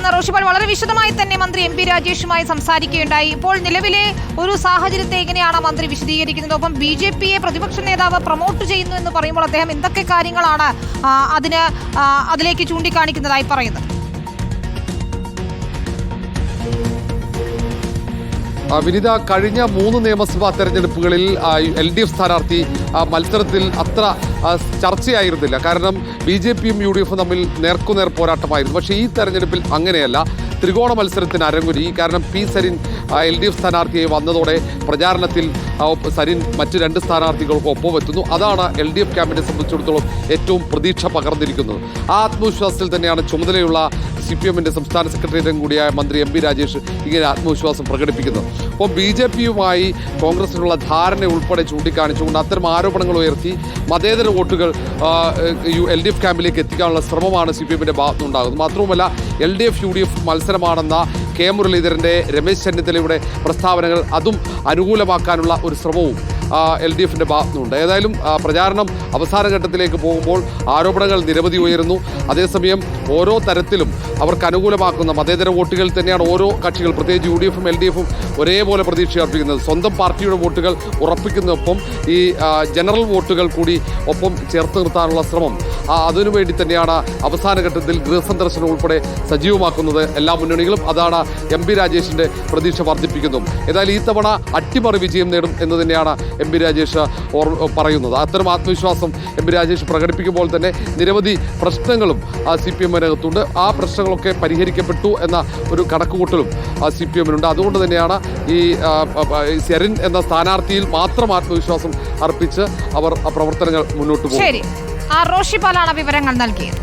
ചേരുന്ന റോഷിപാൽ, വളരെ വിശദമായി തന്നെ മന്ത്രി എം പി രാജേഷുമായി സംസാരിക്കുകയുണ്ടായി. ഇപ്പോൾ നിലവിലെ ഒരു സാഹചര്യത്തെ എങ്ങനെയാണ് മന്ത്രി വിശദീകരിക്കുന്നത്? ഒപ്പം BJPയെ പ്രതിപക്ഷ നേതാവ് പ്രൊമോട്ട് ചെയ്യുന്നു എന്ന് പറയുമ്പോൾ അദ്ദേഹം എന്തൊക്കെ കാര്യങ്ങളാണ് അതിലേക്ക് ചൂണ്ടിക്കാണിക്കുന്നതായി പറയുന്നത്? വിനിത, കഴിഞ്ഞ 3 നിയമസഭാ തെരഞ്ഞെടുപ്പുകളിൽ LDF സ്ഥാനാർത്ഥി മത്സരത്തിൽ അത്ര ചർച്ചയായിരുന്നില്ല. കാരണം BJPയും UDFും തമ്മിൽ നേർക്കുനേർ പോരാട്ടമായിരുന്നു. പക്ഷേ ഈ തെരഞ്ഞെടുപ്പിൽ അങ്ങനെയല്ല, ത്രികോണ മത്സരത്തിന് അരങ്ങൊരുങ്ങി. കാരണം P. സരിൻ LDF സ്ഥാനാർത്ഥിയായി വന്നതോടെ പ്രചാരണത്തിൽ സരിൻ മറ്റ് 2 സ്ഥാനാർത്ഥികൾക്ക് ഒപ്പമെത്തുന്നു. അതാണ് LDF ക്യാമ്പിനെ സംബന്ധിച്ചിടത്തോളം ഏറ്റവും പ്രതീക്ഷ പകർന്നിരിക്കുന്നത്. ആ ആത്മവിശ്വാസത്തിൽ തന്നെയാണ് ചുമതലയുള്ള CPMന്റെ സംസ്ഥാന സെക്രട്ടറിയേറ്റും കൂടിയായ മന്ത്രി എം പി രാജേഷ് ഇങ്ങനെ ആത്മവിശ്വാസം പ്രകടിപ്പിക്കുന്നത്. അപ്പോൾ BJPയുമായി കോൺഗ്രസിനുള്ള ധാരണ ഉൾപ്പെടെ ചൂണ്ടിക്കാണിച്ചുകൊണ്ട് അത്തരം ആരോപണങ്ങൾ ഉയർത്തി മതേതര വോട്ടുകൾ LDF ക്യാമ്പിലേക്ക് എത്തിക്കാനുള്ള ശ്രമമാണ് CPMന്റെ ഭാഗത്തുനിന്നുണ്ടാകുന്നത്. മാത്രവുമല്ല, LDF UDF മത്സരമാണെന്ന കെ മുരളീധരൻ്റെ, രമേശ് ചെന്നിത്തലയുടെ പ്രസ്താവനകൾ അതും അനുകൂലമാക്കാനുള്ള ഒരു ശ്രമവും LDFിൻ്റെ ഭാഗത്തുനിന്നുണ്ട്. ഏതായാലും പ്രചാരണം അവസാന ഘട്ടത്തിലേക്ക് പോകുമ്പോൾ ആരോപണങ്ങൾ നിരവധി ഉയരുന്നു. അതേസമയം ഓരോ തരത്തിലും അവർക്ക് അനുകൂലമാക്കുന്ന മതേതര വോട്ടുകൾ തന്നെയാണ് ഓരോ കക്ഷികൾ, പ്രത്യേകിച്ച് UDFും LDFും ഒരേപോലെ പ്രതീക്ഷ അർപ്പിക്കുന്നത്. സ്വന്തം പാർട്ടിയുടെ വോട്ടുകൾ ഉറപ്പിക്കുന്നതൊപ്പം ഈ ജനറൽ വോട്ടുകൾ കൂടി ഒപ്പം ചേർത്ത് നിർത്താനുള്ള ശ്രമം അതിനുവേണ്ടി തന്നെയാണ് അവസാന ഘട്ടത്തിൽ ഗൃഹസന്ദർശനം ഉൾപ്പെടെ സജീവമാക്കുന്നത് എല്ലാ മുന്നണികളും. അതാണ് എം പി രാജേഷിൻ്റെ പ്രതീക്ഷ വർദ്ധിപ്പിക്കുന്നതും. ഏതായാലും ഈ തവണ അട്ടിമറി വിജയം നേടും എന്ന് തന്നെയാണ് എം പി രാജേഷ് പറയുന്നത്. അത്തരം ആത്മവിശ്വാസം എം പി രാജേഷ് പ്രകടിപ്പിക്കുമ്പോൾ തന്നെ നിരവധി പ്രശ്നങ്ങളും CPMനകത്തുണ്ട്. ആ പ്രശ്നങ്ങളൊക്കെ പരിഹരിക്കപ്പെട്ടു എന്ന ഒരു കണക്കുകൂട്ടലും CPMനുണ്ട്. അതുകൊണ്ട് തന്നെയാണ് ഈ സരിൻ എന്ന സ്ഥാനാർത്ഥിയിൽ മാത്രം ആത്മവിശ്വാസം അർപ്പിച്ച് അവർ പ്രവർത്തനങ്ങൾ മുന്നോട്ട് പോകും. റോഷിപാലാണ് വിവരങ്ങൾ നൽകിയത്.